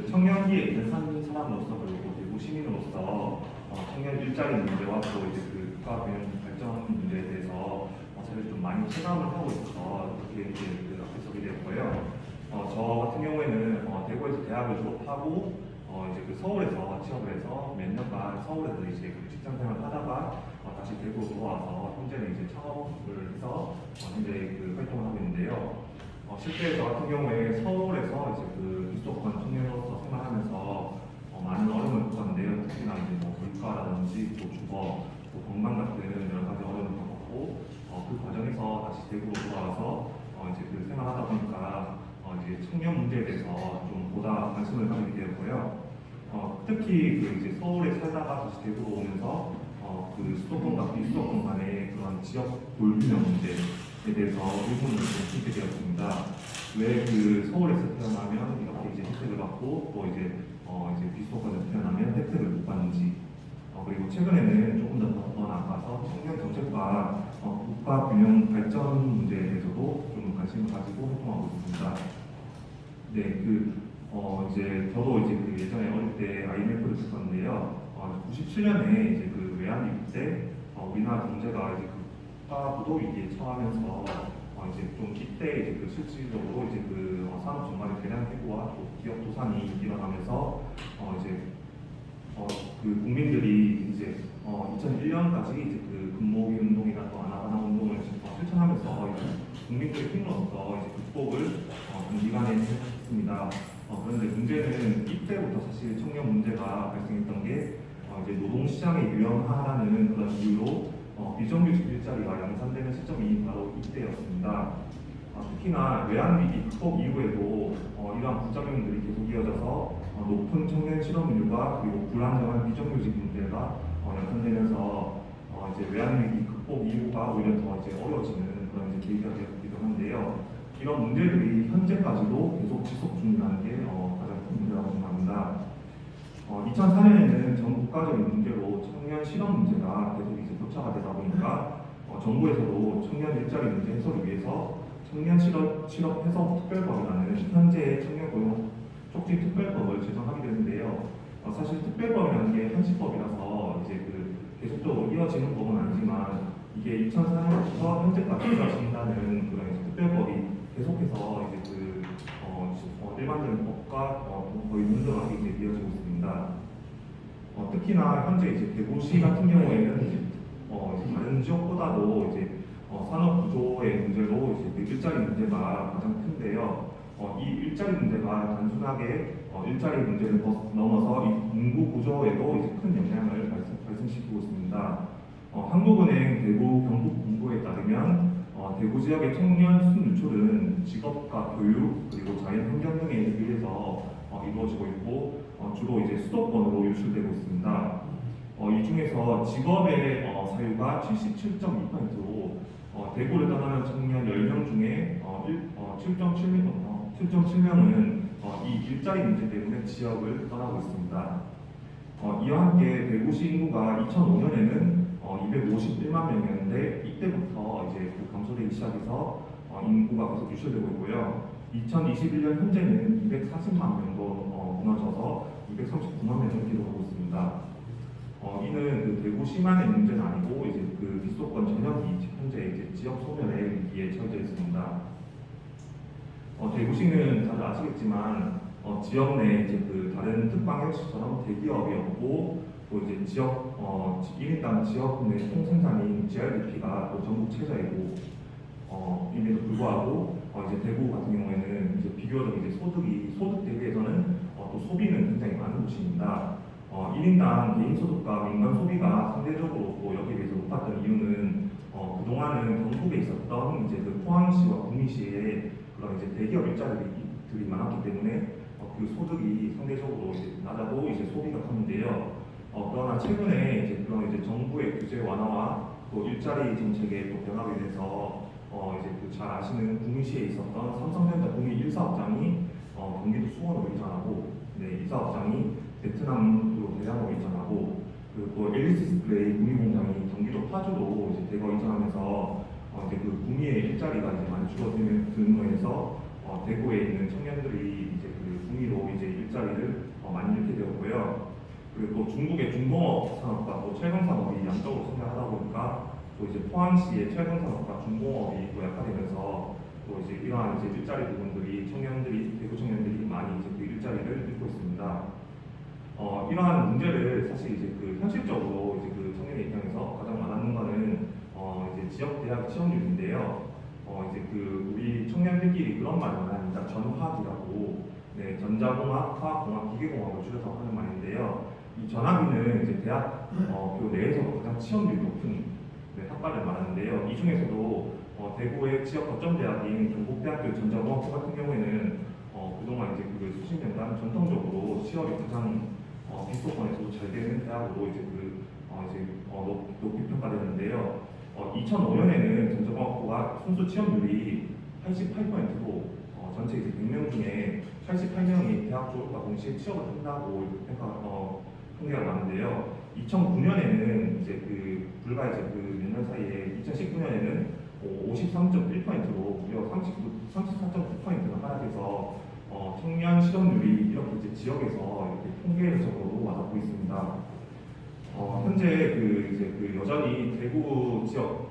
그 청년기에 있는 한 사람으로서 그리고 대구 시민으로서 청년 일자리 문제와 또 이제 그 국가균형 발전 문제에 대해서 사실 좀 많이 체감을 하고 있어서 그렇게 이제 그 앞에 서게 되었고요. 저 같은 경우에는 대구에서 대학을 졸업하고 이제 그 서울에서 취업을 해서 몇 년간 서울에서 이제 그 직장 생활을 하다가 다시 대구로 돌아와서 현재는 이제 창업을 해서 현재 그 활동을 하고 있는데요. 실제 저 같은 경우에 서울에서 이제 그 비수도권 청년으로서 생활하면서 많은 어려움을 겪었는데요. 특히나 이제 뭐 물가라든지 또 주거, 또 건강 같은 여러 가지 어려움을 겪었고 그 과정에서 다시 대구로 돌아와서 이제 그 생활하다 보니까 이제 청년 문제에 대해서 좀 보다 관심을 가지게 되었고요. 특히 그 이제 서울에 살다가 다시 대구로 오면서 그 수도권과 비수도권 간의 그런 지역 불균형 문제에 대해서 의문을 좀 품게 되었습니다. 왜 그 서울에서 태어나면 이렇게 이제 혜택을 받고 또 이제 비수도권에서 태어나면 혜택을 못 받는지, 그리고 최근에는 조금 더 나아가서 청년 정책과 국가 균형 발전 문제에 대해서도 좀 관심을 가지고 활동하고 있습니다. 네, 이제 저도 이제 그 예전에 어릴 때 IMF를 겪었는데요. 97년에 이제 그 외환위기 때 우리나라 경제가 이제 그 국가 부도 위기에 처하면서 이제 좀 이때 이제 그 실질적으로 이제 그 산업 전반의 대량 해고와 또 기업 도산이 일어나면서 이제 그 국민들이 이제 2001년까지 이제 그 근무기 운동이나 또 아나바나 운동을 실천하면서 이제 국민들의 힘으로써 이제 극복을 단기간에 했습니다. 그런데 문제는 이때부터 사실 청년 문제가 발생했던 게 이제 노동시장의 유연화라는 그런 이유로 비정규직 일자리가 양산되는 시점이 바로 이때였습니다. 특히나 외환위기 극복 이후에도 이러한 부작용들이 계속 이어져서 높은 청년 실업률과 그리고 불안정한 비정규직 문제가 양산되면서 이제 외환위기 극복 이후가 오히려 더 이제 어려워지는 그런 이제 계기가 되었기도 한데요. 이런 문제들이 현재까지도 계속 지속 중이라는 게 가장 큰 문제라고 생각합니다. 2004년에는 전 국가적인 문제로 청년 실업 문제가 계속 이제 격차가 되다 보니까 정부에서도 청년 일자리 문제 해소를 위해서 청년 실업 해소 특별법이라는 현재의 청년 고용 촉진 특별법을 제정하게 되는데요. 사실 특별법이라는 게 현시법이라서 이제 그 계속적으로 이어지는 법은 아니지만 이게 2004년부터 현재까지 이어진다는 그런 이제 특별법이 계속해서 이제 일반적인 법과 거의 문등하게 이제 이어지고 있습니다. 특히나 현재 이제 대구시 같은 경우에는 이제 다른 지역보다도 이제 산업 구조의 문제로 이제 그 일자리 문제가 가장 큰데요. 이 일자리 문제가 단순하게 일자리 문제를 넘어서 이 인구 구조에도 이제 큰 영향을 발생시키고 있습니다. 한국은행 대구 경북본부에 따르면 대구 지역의 청년 순유출은 직업과 교육 그리고 자연 환경 등에 의해서 이루어지고 있고 주로 이제 수도권으로 유출되고 있습니다. 이 중에서 직업의 사유가 77.2%로 대구를 떠나는 청년 10명 중에 7.7명은 이 일자리 문제 때문에 지역을 떠나고 있습니다. 이와 함께 대구시 인구가 2005년에는 251만 명이었는데 이때부터 이제 그 감소되기 시작해서 인구가 계속 유출되고 있고요. 2021년 현재는 240만 명도 무너져서 239만 명을 기록하고 있습니다. 이는 그 대구시만의 문제는 아니고 이제 그 비수도권 전역이 현재 이제 지역 소멸의 위기에 처해져 있습니다. 대구시는 다들 아시겠지만 지역 내 이제 그 다른 특방역시처럼 대기업이 없고 또 이제 지역 1인당 지역 내 총생산인 GRDP가 또 전국 최저이고 임에도 불구하고 이제 대구 같은 경우에는 이제 비교적 이제 소득 대비해서는 또 소비는 굉장히 많은 곳입니다. 1인당 개인 소득과 민간 소비가 상대적으로 또 여기에 비해서 높았던 이유는 그동안은 경북에 있었던 이제 그 포항시와 구미시에 그런 이제 대기업 일자리들이 많았기 때문에 그 소득이 상대적으로 이제 낮아도 이제 소비가 컸는데요. 그러나 최근에 이제 그런 이제 정부의 규제 완화와 또 일자리 정책의 또 변화로 인해서 이제 그 잘 아시는 구미시에 있었던 삼성전자 구미 1사업장이 경기도 수원으로 이전하고, 네, 이 사업장이 베트남으로 대량으로 이전하고, 그리고 또 LG 디스플레이 구미 공장이 경기도 파주로 이제 대거 이전하면서 이제 그 구미의 일자리가 이제 많이 줄어드는 등으로 해서 대구에 있는 청년들이 이제 그 구미로 이제 일자리를 되었고요. 그리고 또 중국의 중공업 산업과 또 철강 산업이 양적으로 성장하다 보니까 또 이제 포항시의 철강 산업과 중공업이 또 약화되면서 또 이제 이러한 이제 일자리 부분들이 청년들이 대구 청년들이 많이 이제 그 일자리를 잃고 있습니다. 이러한 문제를 사실 이제 그 현실적으로 이제 그 청년의 입장에서 가장 와닿는 거는 이제 지역 대학 취업률인데요. 이제 그 우리 청년들끼리 그런 말을 많이 합니다. 전화기라고. 네, 전자공학, 화학공학, 기계공학을 줄여서 하는 말인데요. 이 전화기는 이제 대학 교 내에서도 가장 취업률이 높은 네, 학과를 말하는데요. 이 중에서도 대구의 지역 거점 대학인 경북대학교 전자공학부 같은 경우에는 그동안 이제 그 수십 년간 전통적으로 취업이 가장 비수도권에서도 잘 되는 대학으로 이제 높이 평가되는데요. 2005년에는 전자공학부가 순수 취업률이 88%로 전체 이제 100명 중에 88명이 대학 졸업과 동시에 취업을 한다고 통계가 나왔는데요. 2009년에는 이제 그 불과 이제 그 몇 년 사이에 2019년에는 53.1%로 무려 34.9%가 하락해서 청년 실업률이 이렇게 이제 지역에서 이렇게 통계적으로 와닿고 있습니다. 현재 이제 여전히 대구 지역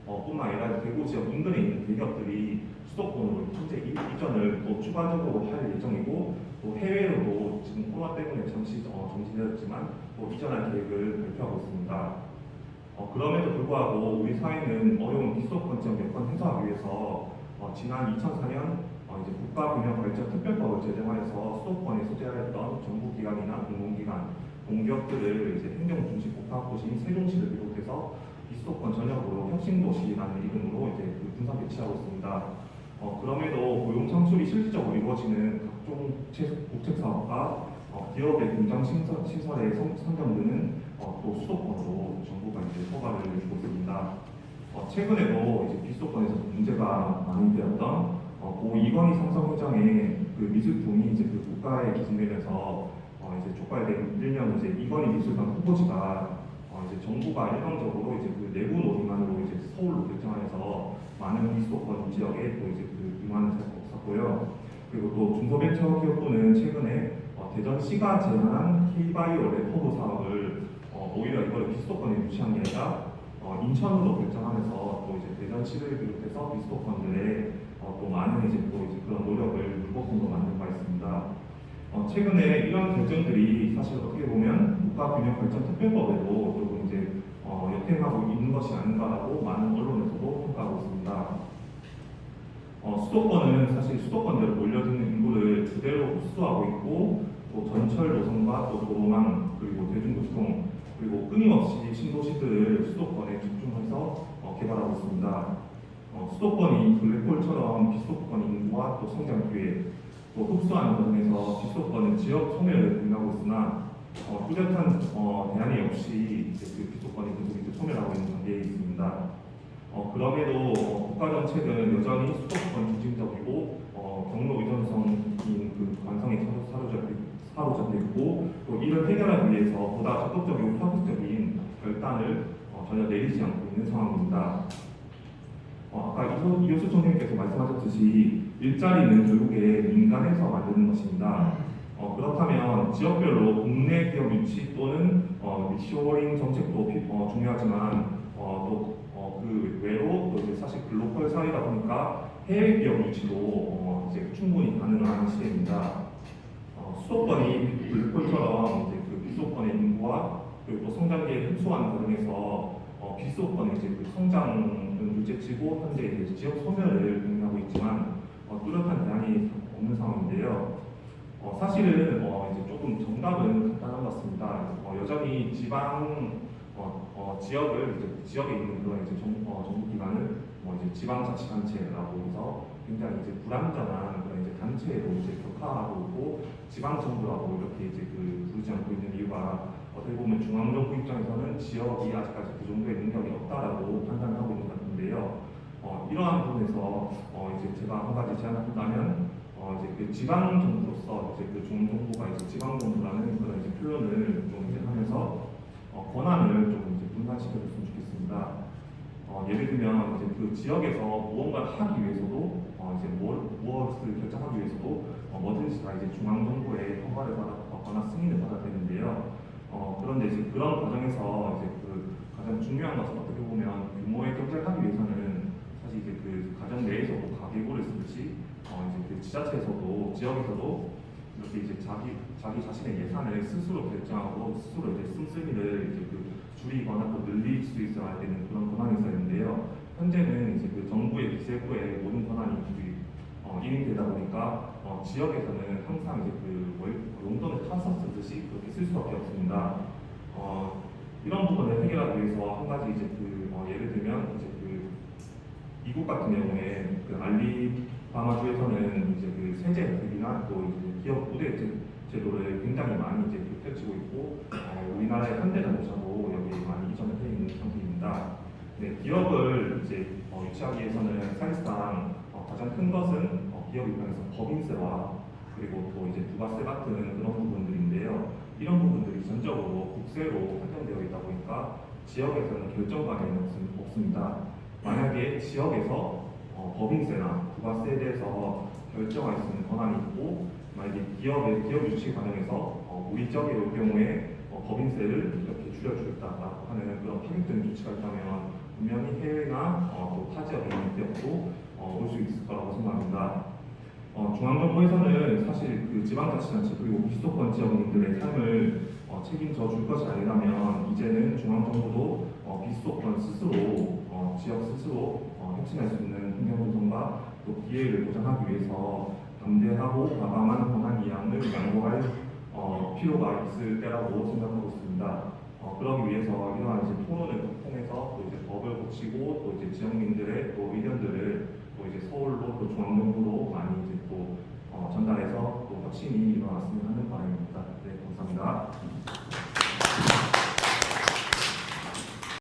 뿐만 아니라 대구 지역 인근에 있는 대기업들이 수도권으로 현재 이전을 또 추가적으로 할 예정이고 또 해외로도 지금 코로나 때문에 잠시 정지되었지만 또 이전할 계획을 발표하고 있습니다. 그럼에도 불구하고 우리 사회는 어려운 비수도권 지역 여건 해소하기 위해서 지난 2004년 이제 국가균형발전특별법을 제정하여서 수도권에 소재하였던 정부기관이나 공공기관, 공기업들을 이제 행정중심 복합도시인 세종시를 비롯해서 비수도권 전역으로 혁신도시라는 이름으로 이제 분산 배치하고 있습니다. 그럼에도 고용 창출이 실질적으로 이루어지는 각종 국책 사업과 기업의 공장 시설의 선정 등은 또 수도권으로 정부가 이제 허가를 주고 있습니다. 최근에도 이제 비수도권에서 문제가 많이 되었던 고 이건희 삼성회장의 그 미술품이 이제 그 국가에 기증되면서 이제 촉발된 일명 이제 이건희 미술관 후보지가 이제 정부가 일방적으로 이제 그 내부 논의만으로 이제 서울로 결정하여서 많은 비수도권 지역에 또 이제 그 임환을 샀고요. 그리고 또 중소벤처기업부는 최근에 대전시가 제안한 K바이오 랩허브 사업을 오히려 이걸 비수도권에 무시한 게 아니라 인천으로 결정하면서 또 이제 대전시를 비롯해서 비수도권들의 또 많은 이제 그런 노력을 물거품으로 만든 바 있습니다. 최근에 이런 결정들이 사실 어떻게 보면 국가균형발전특별법에도 조금 이제 역행하고 있는 것이 아닌가라고 많은 언론에서도 평가하고 있습니다. 수도권은 사실 수도권대로 몰려드는 인구를 그대로 흡수하고 있고 또 전철 노선과 또 도로망 그리고 대중교통 그리고 끊임없이 신도시들을 수도권에 집중해서 개발하고 있습니다. 수도권이 블랙홀처럼 비수도권 인구와 또 성장 기회 또 흡수하는 과정에서 비수도권은 지역 소멸을 공유하고 있으나 뚜렷한 대안이 없이 이제 그 비수도권이 계속 이제 소멸하고 있는 단계에 있습니다. 그럼에도 국가 정책은 여전히 수도권 중심적이고 경로 의존성인 그 관성에 사로잡혀 있고 또 이를 해결하기 위해서 보다 적극적이고 파격적인 결단을 전혀 내리지 않고 있는 상황입니다. 아까 이효수 총장님께서 말씀하셨듯이 일자리는 결국에 민간에서 만드는 것입니다. 그렇다면 지역별로 국내 기업 유치 또는 리쇼어링 정책도 중요하지만 그 외로 또 이제 사실 글로벌 사회다 보니까 해외 기업 유치도 이제 충분히 가능한 시대입니다. 수도권이 블랙홀처럼 이제 그 비수도권의 인구와 그리고 또 성장기에 흡수하는 과정에서 비수도권의 이제 그 성장은 둘째치고 현재 이제 지역 소멸을 공유하고 있지만 뚜렷한 대안이 없는 상황인데요. 사실은 이제 조금 정답은 간단한 것 같습니다. 여전히 지방 지역을 이제 지역에 있는 그런 이제 정부기관을 이제 지방자치단체라고 해서 굉장히 이제 불완전한 그런 이제 단체로 이제 격화하고 있고 지방 정부라고 이렇게 이제 부르지 않고 있는 이유가 어떻게 보면 중앙정부 입장에서는 지역이 아직까지 그 정도의 능력이 없다라고 판단하고 있는 것 같은데요. 이러한 부분에서 이제 제가 한 가지 제안을 한다면 이제 그 지방 정부로서 이제 그 중앙정부가 이제 지방 정부라는 그런 이제 표현을 좀 이제 하면서 권한을 좀 이제 분산시켜줬으면 좋겠습니다. 예를 들면 이제 그 지역에서 무언가를 하기 위해서도 이제 무엇을 결정하기 위해서도 뭐든지 다 이제 중앙정부의 허가를 받거나 그런 과정에서 이제 그 가장 중요한 것은 어떻게 보면 규모의 경제를 하기 위해서는 사실 이제 그 가정 내에서도 가계부를 쓰듯이 이제 그 지자체에서도 지역에서도 이렇게 이제 자기 자신의 예산을 스스로 결정하고 스스로 이제 씀씀이를 이제 그 줄이거나 또 늘릴 수 있어야 되는 그런 권한이 있어야 되는데요. 현재는 이제 그 정부의 기재부의 모든 권한이 인용되다 보니까 지역에서는 항상 이제 그 용돈을 타서 쓰듯이 그렇게 쓸 수밖에 없습니다. 이런 부분을 해결하기 위해서 한 가지 이제 예를 들면 이제 미국 같은 경우에 알리바마주에서는 이제 그 세제 혜택이나 또 이제 기업 우대 제도를 굉장히 많이 이제 펼치고 있고 우리나라의 현대자동차도 여기 많이 이전을 해 있는 상태입니다. 네, 기업을 이제 유치하기 위해서는 사실상 가장 큰 것은 기업 입장에서 법인세와 그리고 또 이제 부가세 같은 그런 부분들인데요. 이런 부분들이 전적으로 국세로 한정되어 있다 보니까 지역에서는 결정관이 없습니다. 만약에 지역에서 법인세나 부가세에 대해서 결정할 수 있는 권한이 있고 만약에 기업 유치 과정에서 우리 지역의 경우에 법인세를 이렇게 줄여주겠다라고 하는 그런 파격적인 조치가 있다면 분명히 해외나 또 타 지역에 있는 기업도 올 수 있을 거라고 생각합니다. 중앙정부에서는 사실 그 지방자치단체 그리고 비수도권 지역민들의 삶을 책임져 줄 것이 아니라면 이제는 중앙정부도 비수도권 스스로 지역 스스로 혁신할 수 있는 환경 조성과 또 기회를 보장하기 위해서 담대하고 과감한 권한 이양을 양보할 필요가 있을 때라고 생각하고 있습니다. 그러기 위해서 이러한 이제 토론을 통해서 또 이제 법을 고치고 또 이제 지역민들의 또 의견들을 또 이제 서울로 또 중앙정부로 많이 이제 또 전달해서 또 혁신이 일어났으면 하는 바람.